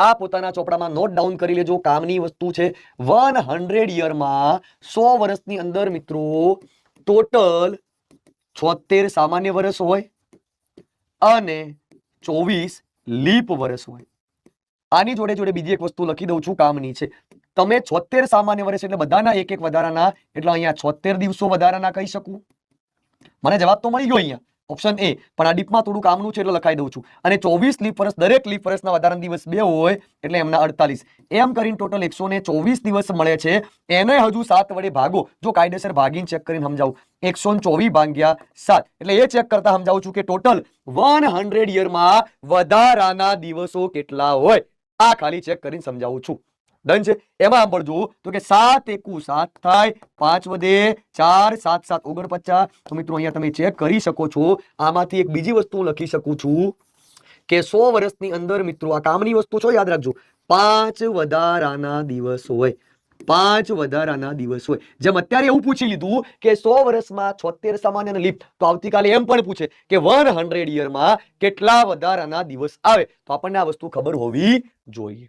આ પોતાના ચોપડામાં note down કરી લેજો. કામની વસ્તુ છે. 100 યરમાં 100 વર્ષની અંદર મિત્રો ટોટલ 76 સામાન્ય વર્ષ હોય અને 24 લીપ વર્ષ હોય. આની જોડે જોડે બીજી એક વસ્તુ લખી દઉં છું કામની છે. તમે 76 સામાન્ય વર્ષ એટલે બધાના એક એક વધારાના, એટલે અહીંયા 76 દિવસો વધારાના કહી શકું. મને જવાબ તો મળી ગયો અહીંયા ઓપ્શન એ, પણ આ ડીપમાં થોડું કામનું છે એટલે લખાઈ દઉં છું. અને 24 લીપ વર્ષ, દરેક લીપ વર્ષના વધારાના દિવસ 2 હોય એટલે એમના 48. એમ કરીને ટોટલ 124 દિવસ મળે છે. એને હજુ 7 વડે ભાગો. જો કાયદેસર ભાગીને ચેક કરીને સમજાવું, 124 ભાગ્યા 7 એટલે એ ચેક કરતા સમજાવું છું કે ટોટલ 100 યરમાં વધારાના દિવસો કેટલા હોય. આ ખાલી ચેક કરીને સમજાવું છું. ડન છે. એમાં સાંભળજો તો કે 7 એકુ 7 થાય, 5 વધે 4, 7 7 49. તો મિત્રો અહીંયા તમે ચેક કરી શકો છો. આમાંથી એક બીજી વસ્તુ લખી શકું છું કે 100 વર્ષની અંદર મિત્રો આ કામની વસ્તુ છો, યાદ રાખજો, 5 વધારાના દિવસ હોય. 5 વધારાના દિવસ હોય. જેમ અત્યારે એવું પૂછી લીધું કે 100 વર્ષમાં 76 સામાન્ય અને લીપ, તો આવતીકાલે એમ પણ પૂછે કે 100 યરમાં કેટલા વધારાના દિવસ આવે. તો આપણને આ વસ્તુ ખબર હોવી જોઈએ.